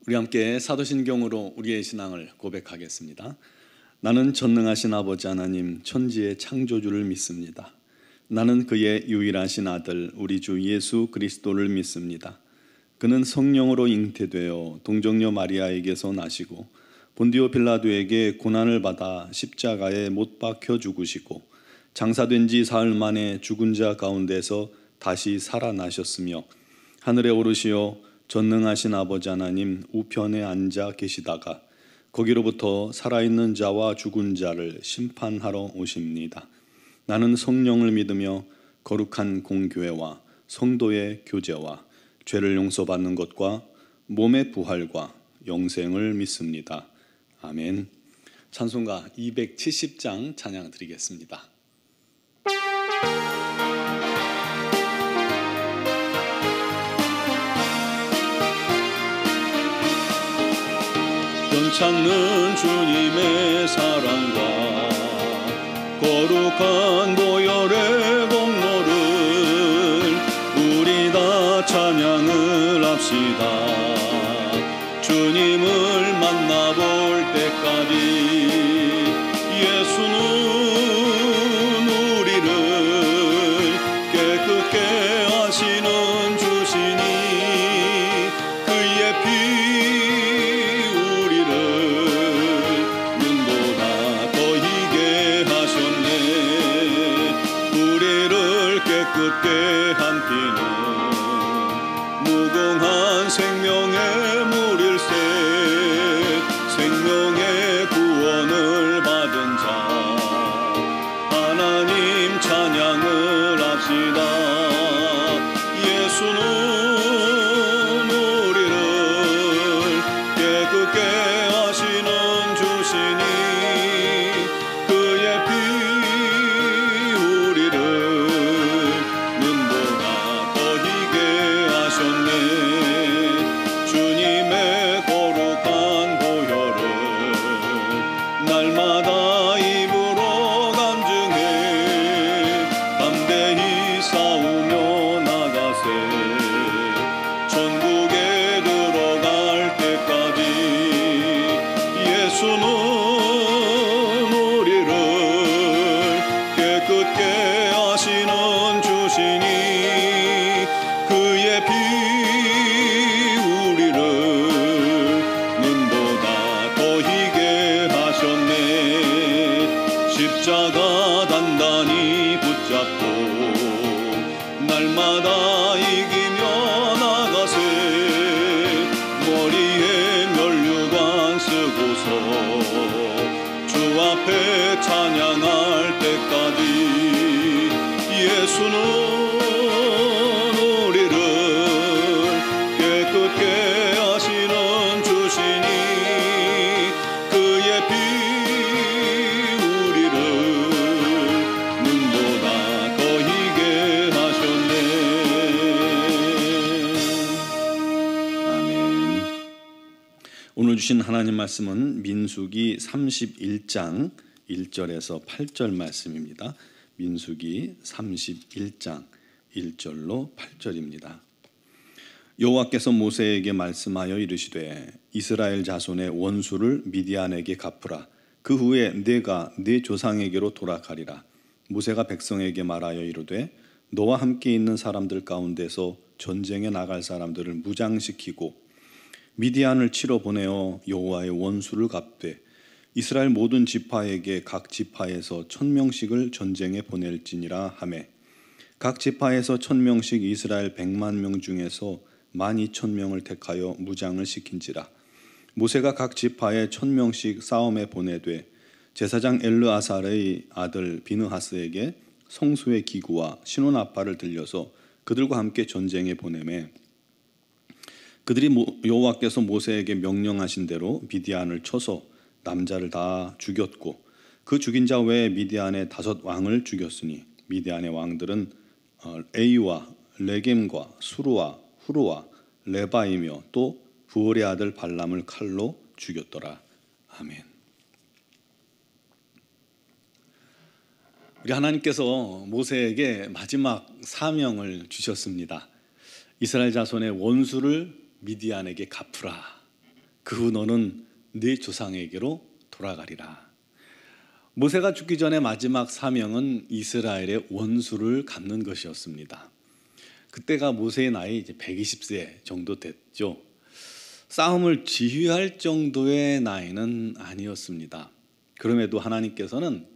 우리 함께 사도신경으로 우리의 신앙을 고백하겠습니다. 나는 전능하신 아버지 하나님 천지의 창조주를 믿습니다. 나는 그의 유일하신 아들 우리 주 예수 그리스도를 믿습니다. 그는 성령으로 잉태되어 동정녀 마리아에게서 나시고 본디오 빌라도에게 고난을 받아 십자가에 못 박혀 죽으시고 장사된 지 사흘 만에 죽은 자 가운데서 다시 살아나셨으며 하늘에 오르시어 전능하신 아버지 하나님 우편에 앉아 계시다가 거기로부터 살아있는 자와 죽은 자를 심판하러 오십니다. 나는 성령을 믿으며 거룩한 공교회와 성도의 교제와 죄를 용서받는 것과 몸의 부활과 영생을 믿습니다. 아멘. 찬송가 270장 찬양 드리겠습니다. 변찮는 주님의 사랑과 거룩한 보혈의 공로를 우리 다 찬양을 합시다. 주님을 만나볼 때까지 예수는 우리를 깨끗게 하시는 주시니 그의 피 깨끗게 한 피는 무궁한 생명의 물일세. 생명의 구원을 받은 자 하나님 찬양을 합시다. 예수는 우리를 깨끗게 하시는 주시니 그의 피 우리를 주님의 거룩한 보혈을 날마다 입으로 간증해 담대히 싸우며 나가세. 천국에 들어갈 때까지 예수는 우리를 깨끗게 하시는 주시니 그의 피 십자가 단단히 붙잡고 날마다 이기며 나가세. 머리에 면류관 쓰고서 주 앞에 찬양할 때까지 예수는 우리를 깨끗게 하시는 주시니 그의 피 오늘 주신 하나님 말씀은 민수기 31장 1절에서 8절 말씀입니다. 민수기 31장 1절로 8절입니다. 여호와께서 모세에게 말씀하여 이르시되 이스라엘 자손의 원수를 미디안에게 갚으라. 그 후에 내가 네 조상에게로 돌아가리라. 모세가 백성에게 말하여 이르되 너와 함께 있는 사람들 가운데서 전쟁에 나갈 사람들을 무장시키고 미디안을 치러 보내어 여호와의 원수를 갚되 이스라엘 모든 지파에게 각 지파에서 1000명씩을 전쟁에 보낼지니라 하매 각 지파에서 1000명씩 이스라엘 100만 명 중에서 12000명을 택하여 무장을 시킨지라. 모세가 각 지파에 1000명씩 싸움에 보내되 제사장 엘르아살의 아들 비느하스에게 성소의 기구와 신혼아파를 들려서 그들과 함께 전쟁에 보내매 그들이 여호와께서 모세에게 명령하신 대로 미디안을 쳐서 남자를 다 죽였고 그 죽인 자 외에 미디안의 5 왕을 죽였으니 미디안의 왕들은 에이와 레겜과 수루와 후루와 레바이며 또 부올의 아들 발람을 칼로 죽였더라. 아멘. 우리 하나님께서 모세에게 마지막 사명을 주셨습니다. 이스라엘 자손의 원수를 미디안에게 갚으라. 그 후 너는 네 조상에게로 돌아가리라. 모세가 죽기 전에 마지막 사명은 이스라엘의 원수를 갚는 것이었습니다. 그때가 모세의 나이 이제 120세 정도 됐죠. 싸움을 지휘할 정도의 나이는 아니었습니다. 그럼에도 하나님께서는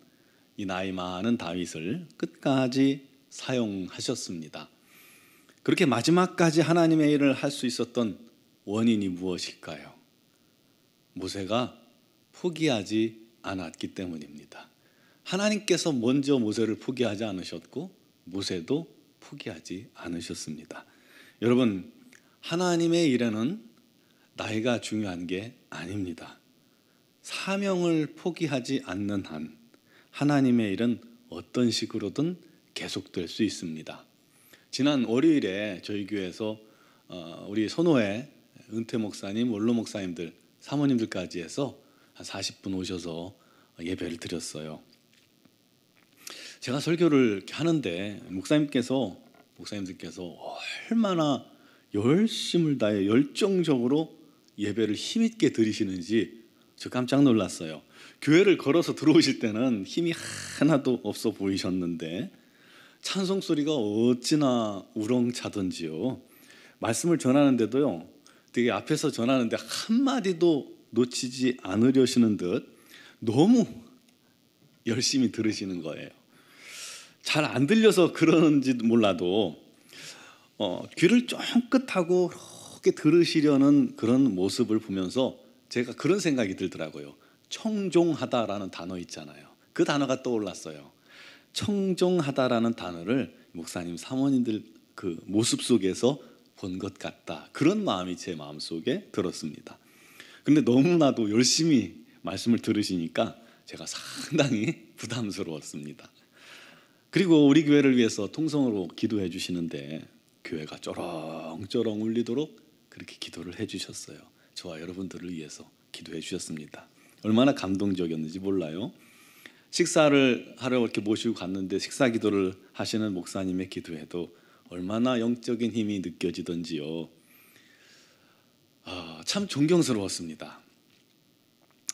이 나이 많은 다윗을 끝까지 사용하셨습니다. 그렇게 마지막까지 하나님의 일을 할 수 있었던 원인이 무엇일까요? 모세가 포기하지 않았기 때문입니다. 하나님께서 먼저 모세를 포기하지 않으셨고 모세도 포기하지 않으셨습니다. 여러분, 하나님의 일에는 나이가 중요한 게 아닙니다. 사명을 포기하지 않는 한 하나님의 일은 어떤 식으로든 계속될 수 있습니다. 지난 월요일에 저희 교회에서 우리 선호회 은퇴 목사님, 원로 목사님들, 사모님들까지 해서 한 40분 오셔서 예배를 드렸어요. 제가 설교를 이렇게 하는데 목사님들께서 얼마나 열심을 다해 열정적으로 예배를 힘있게 드리시는지 저 깜짝 놀랐어요. 교회를 걸어서 들어오실 때는 힘이 하나도 없어 보이셨는데 찬송 소리가 어찌나 우렁차던지요. 말씀을 전하는데도요, 되게 앞에서 전하는데 한마디도 놓치지 않으려시는 듯 너무 열심히 들으시는 거예요. 잘 안 들려서 그러는지도 몰라도 귀를 쫑긋하고 이렇게 들으시려는 그런 모습을 보면서 제가 그런 생각이 들더라고요. 청종하다라는 단어 있잖아요. 그 단어가 떠올랐어요. 청종하다라는 단어를 목사님, 사모님들 그 모습 속에서 본 것 같다. 그런 마음이 제 마음속에 들었습니다. 그런데 너무나도 열심히 말씀을 들으시니까 제가 상당히 부담스러웠습니다. 그리고 우리 교회를 위해서 통성으로 기도해 주시는데 교회가 쩌렁쩌렁 울리도록 그렇게 기도를 해 주셨어요. 저와 여러분들을 위해서 기도해 주셨습니다. 얼마나 감동적이었는지 몰라요. 식사를 하러 이렇게 모시고 갔는데 식사 기도를 하시는 목사님의 기도에도 얼마나 영적인 힘이 느껴지던지요. 참 존경스러웠습니다.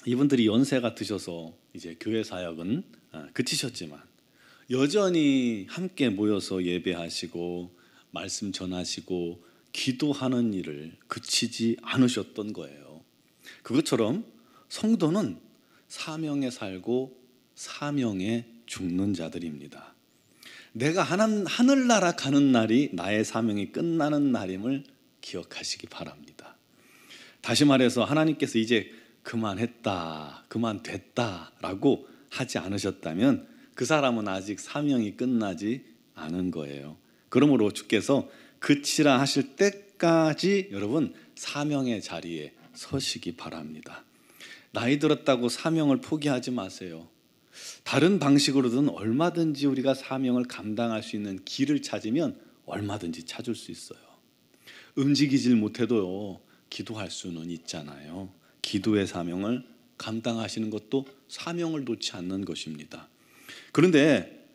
이분들이 연세가 드셔서 이제 교회 사역은 그치셨지만 여전히 함께 모여서 예배하시고 말씀 전하시고 기도하는 일을 그치지 않으셨던 거예요. 그것처럼 성도는 사명에 살고 사명에 죽는 자들입니다. 내가 하늘나라 가는 날이 나의 사명이 끝나는 날임을 기억하시기 바랍니다. 다시 말해서 하나님께서 이제 그만했다, 그만됐다라고 하지 않으셨다면 그 사람은 아직 사명이 끝나지 않은 거예요. 그러므로 주께서 그치라 하실 때까지 여러분 사명의 자리에 서시기 바랍니다. 나이 들었다고 사명을 포기하지 마세요. 다른 방식으로든 얼마든지 우리가 사명을 감당할 수 있는 길을 찾으면 얼마든지 찾을 수 있어요. 움직이질 못해도요, 기도할 수는 있잖아요. 기도의 사명을 감당하시는 것도 사명을 놓지 않는 것입니다. 그런데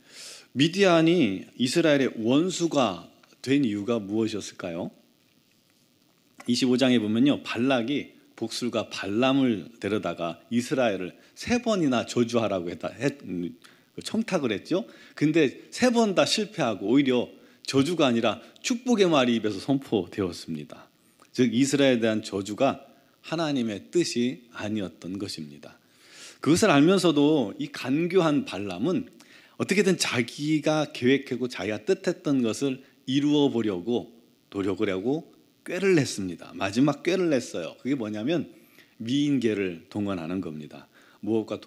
미디안이 이스라엘의 원수가 된 이유가 무엇이었을까요? 25장에 보면요, 발락이 복술가 발람을 데려다가 이스라엘을 3번이나 저주하라고 청탁을 했죠. 근데 3번 다 실패하고 오히려 저주가 아니라 축복의 말이 입에서 선포되었습니다. 즉 이스라엘에 대한 저주가 하나님의 뜻이 아니었던 것입니다. 그것을 알면서도 이 간교한 발람은 어떻게든 자기가 계획하고 자기가 뜻했던 것을 이루어 보려고 노력을 하고 꾀를 냈습니다. 마지막 꾀를 냈어요. 그게 뭐냐면 미인계를 동원하는 겁니다. 모압과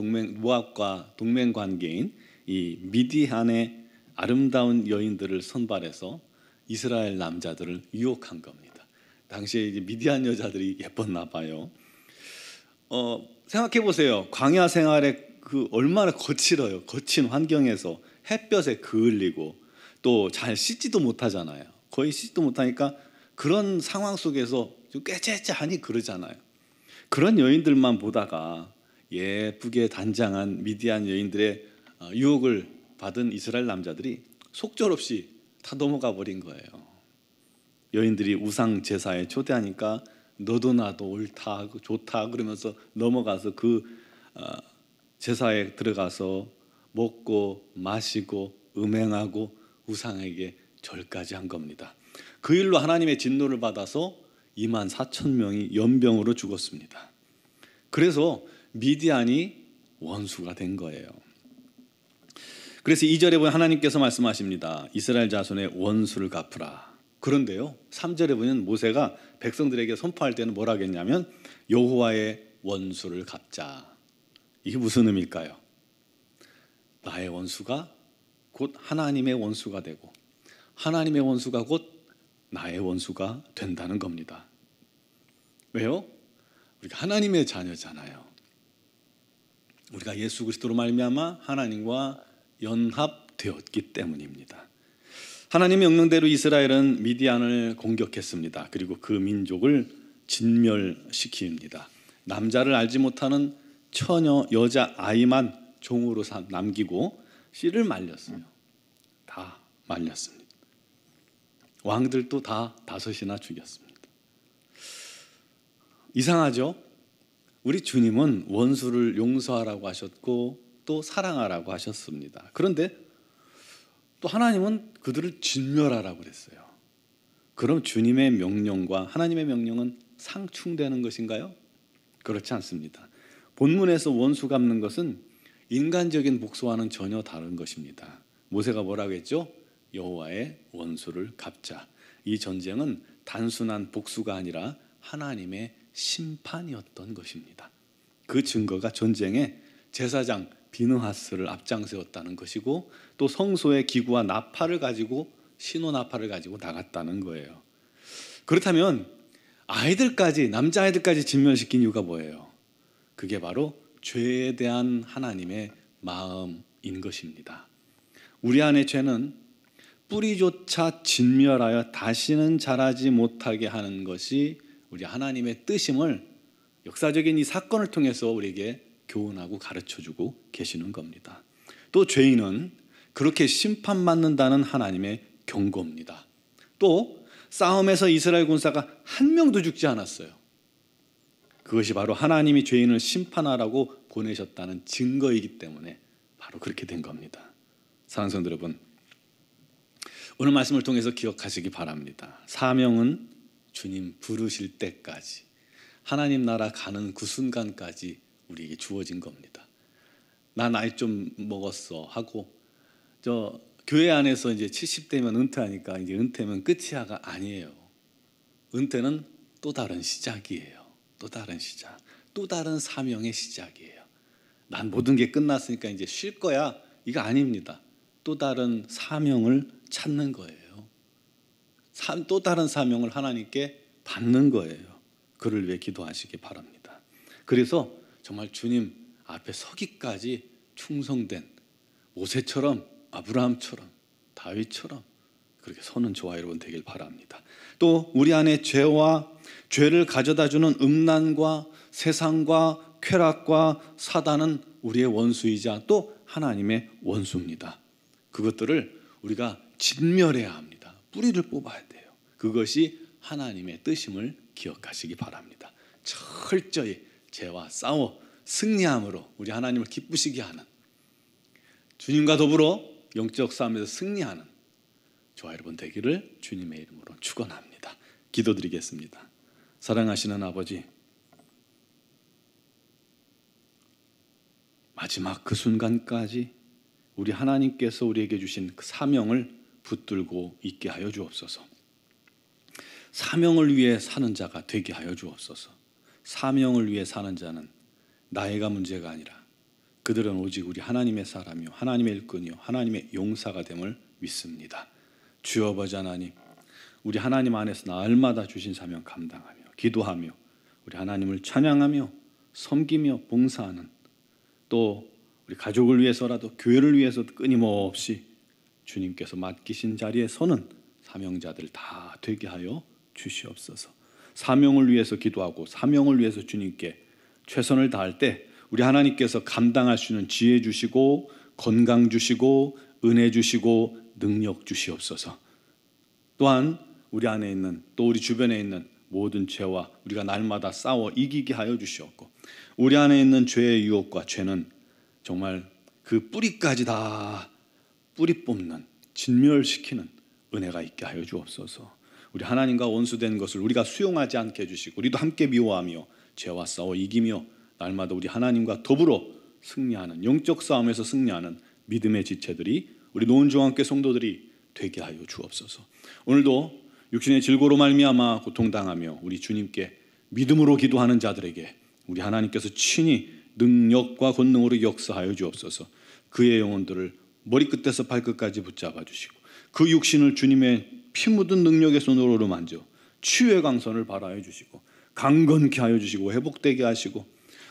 동맹 관계인 이 미디안의 아름다운 여인들을 선발해서 이스라엘 남자들을 유혹한 겁니다. 당시에 이제 미디안 여자들이 예뻤나 봐요. 생각해 보세요. 광야 생활에 그 얼마나 거친 환경에서 햇볕에 그을리고 또 잘 씻지도 못하잖아요. 거의 씻지도 못하니까 그런 상황 속에서 좀 꾀째째하니 그러잖아요. 그런 여인들만 보다가 예쁘게 단장한 미디안 여인들의 유혹을 받은 이스라엘 남자들이 속절없이 다 넘어가 버린 거예요. 여인들이 우상 제사에 초대하니까 너도 나도 옳다 좋다 그러면서 넘어가서 그 제사에 들어가서 먹고 마시고 음행하고 우상에게 절까지 한 겁니다. 그 일로 하나님의 진노를 받아서 24,000명이 연병으로 죽었습니다. 그래서 미디안이 원수가 된 거예요. 그래서 2절에 보면 하나님께서 말씀하십니다. 이스라엘 자손의 원수를 갚으라. 그런데요 3절에 보면 모세가 백성들에게 선포할 때는 뭐라 하겠냐면 여호와의 원수를 갚자. 이게 무슨 의미일까요? 나의 원수가 곧 하나님의 원수가 되고 하나님의 원수가 곧 나의 원수가 된다는 겁니다. 왜요? 우리가 하나님의 자녀잖아요. 우리가 예수 그리스도로 말미암아 하나님과 연합되었기 때문입니다. 하나님의 명령대로 이스라엘은 미디안을 공격했습니다. 그리고 그 민족을 진멸시킵니다. 남자를 알지 못하는 처녀 여자 아이만 종으로 남기고 씨를 말렸어요. 다 말렸습니다. 왕들도 다 5이나 죽였습니다. 이상하죠? 우리 주님은 원수를 용서하라고 하셨고 또 사랑하라고 하셨습니다. 그런데 또 하나님은 그들을 진멸하라고 그랬어요. 그럼 주님의 명령과 하나님의 명령은 상충되는 것인가요? 그렇지 않습니다. 본문에서 원수 갚는 것은 인간적인 복수와는 전혀 다른 것입니다. 모세가 뭐라고 했죠? 여호와의 원수를 갚자. 이 전쟁은 단순한 복수가 아니라 하나님의 심판이었던 것입니다. 그 증거가 전쟁에 제사장 비느하스를 앞장세웠다는 것이고 또 성소의 기구와 나팔을 가지고 신호 나팔을 가지고 나갔다는 거예요. 그렇다면 아이들까지 남자아이들까지 진멸시킨 이유가 뭐예요? 그게 바로 죄에 대한 하나님의 마음인 것입니다. 우리 안의 죄는 뿌리조차 진멸하여 다시는 자라지 못하게 하는 것이 우리 하나님의 뜻임을 역사적인 이 사건을 통해서 우리에게 교훈하고 가르쳐주고 계시는 겁니다. 또 죄인은 그렇게 심판받는다는 하나님의 경고입니다. 또 싸움에서 이스라엘 군사가 한 명도 죽지 않았어요. 그것이 바로 하나님이 죄인을 심판하라고 보내셨다는 증거이기 때문에 바로 그렇게 된 겁니다. 사랑하는 성도 여러분, 오늘 말씀을 통해서 기억하시기 바랍니다. 사명은 주님 부르실 때까지 하나님 나라 가는 그 순간까지 우리에게 주어진 겁니다. 나 나이 좀 먹었어 하고 저 교회 안에서 이제 70대면 은퇴하니까 이제 은퇴면 끝이야가 아니에요. 은퇴는 또 다른 시작이에요. 또 다른 시작, 또 다른 사명의 시작이에요. 난 모든 게 끝났으니까 이제 쉴 거야. 이거 아닙니다. 또 다른 사명을 찾는 거예요. 또 다른 사명을 하나님께 받는 거예요. 그를 위해 기도하시기 바랍니다. 그래서 정말 주님 앞에 서기까지 충성된 모세처럼 아브라함처럼 다윗처럼 그렇게 서는 저와 여러분 되길 바랍니다. 또 우리 안에 죄와 죄를 가져다주는 음란과 세상과 쾌락과 사단은 우리의 원수이자 또 하나님의 원수입니다. 그것들을 우리가 진멸해야 합니다. 뿌리를 뽑아야 돼요. 그것이 하나님의 뜻임을 기억하시기 바랍니다. 철저히 죄와 싸워 승리함으로 우리 하나님을 기쁘시게 하는, 주님과 더불어 영적 싸움에서 승리하는 저와 여러분 되기를 주님의 이름으로 축원합니다. 기도드리겠습니다. 사랑하시는 아버지, 마지막 그 순간까지 우리 하나님께서 우리에게 주신 그 사명을 붙들고 있게 하여 주옵소서. 사명을 위해 사는 자가 되게 하여 주옵소서. 사명을 위해 사는 자는 나이가 문제가 아니라 그들은 오직 우리 하나님의 사람이요 하나님의 일꾼이요 하나님의 용사가 됨을 믿습니다. 주여 아버지 하나님, 우리 하나님 안에서 날마다 주신 사명 감당하며 기도하며 우리 하나님을 찬양하며 섬기며 봉사하는, 또 우리 가족을 위해서라도 교회를 위해서도 끊임없이 주님께서 맡기신 자리에 서는 사명자들 다 되게 하여 주시옵소서. 사명을 위해서 기도하고 사명을 위해서 주님께 최선을 다할 때 우리 하나님께서 감당할 수 있는 지혜 주시고 건강 주시고 은혜 주시고 능력 주시옵소서. 또한 우리 안에 있는 또 우리 주변에 있는 모든 죄와 우리가 날마다 싸워 이기게 하여 주시옵고, 우리 안에 있는 죄의 유혹과 죄는 정말 그 뿌리까지 다 뿌리 뽑는, 진멸시키는 은혜가 있게 하여 주옵소서. 우리 하나님과 원수된 것을 우리가 수용하지 않게 해주시고, 우리도 함께 미워하며 죄와 싸워 이기며 날마다 우리 하나님과 더불어 승리하는, 영적 싸움에서 승리하는 믿음의 지체들이, 우리 노은중앙교회 성도들이 되게 하여 주옵소서. 오늘도 육신의 질고로 말미암아 고통당하며 우리 주님께 믿음으로 기도하는 자들에게 우리 하나님께서 친히 능력과 권능으로 역사하여 주옵소서. 그의 영혼들을 머리끝에서 발끝까지 붙잡아 주시고, 그 육신을 주님의 피 묻은 능력의 손으로 만져 치유의 강선을 발하여 주시고, 강건케 하여 주시고, 회복되게 하시고,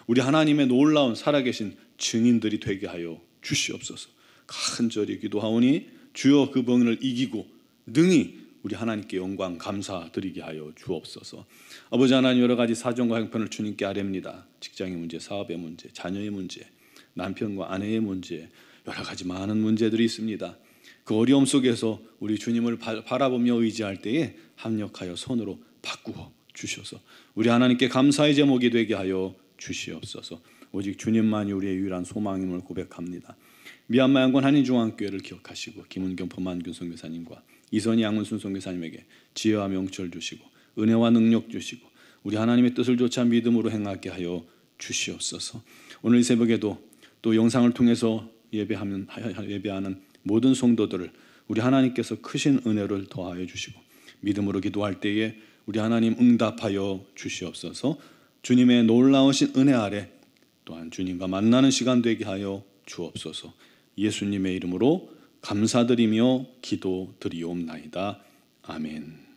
우리 하나님의 놀라운 살아계신 증인들이 되게 하여 주시옵소서. 간절히 기도하오니 주여 그 병을 이기고 능히 우리 하나님께 영광 감사드리게 하여 주옵소서. 아버지 하나님, 여러 가지 사정과 형편을 주님께 아뢰입니다. 직장의 문제, 사업의 문제, 자녀의 문제, 남편과 아내의 문제, 여러 가지 많은 문제들이 있습니다. 그 어려움 속에서 우리 주님을 바라보며 의지할 때에 합력하여 손으로 바꾸어 주셔서 우리 하나님께 감사의 제목이 되게 하여 주시옵소서. 오직 주님만이 우리의 유일한 소망임을 고백합니다. 미얀마 양곤 한인중앙교회를 기억하시고, 김은경 범한균 선교사님과 이선희 양은순 선교사님에게 지혜와 명철 주시고, 은혜와 능력 주시고, 우리 하나님의 뜻을 좇아 믿음으로 행하게 하여 주시옵소서. 오늘 이 새벽에도 또 영상을 통해서 예배하는 모든 성도들을 우리 하나님께서 크신 은혜를 더하여 주시고, 믿음으로 기도할 때에 우리 하나님 응답하여 주시옵소서. 주님의 놀라우신 은혜 아래 또한 주님과 만나는 시간 되게 하여 주옵소서. 예수님의 이름으로 감사드리며 기도드리옵나이다. 아멘.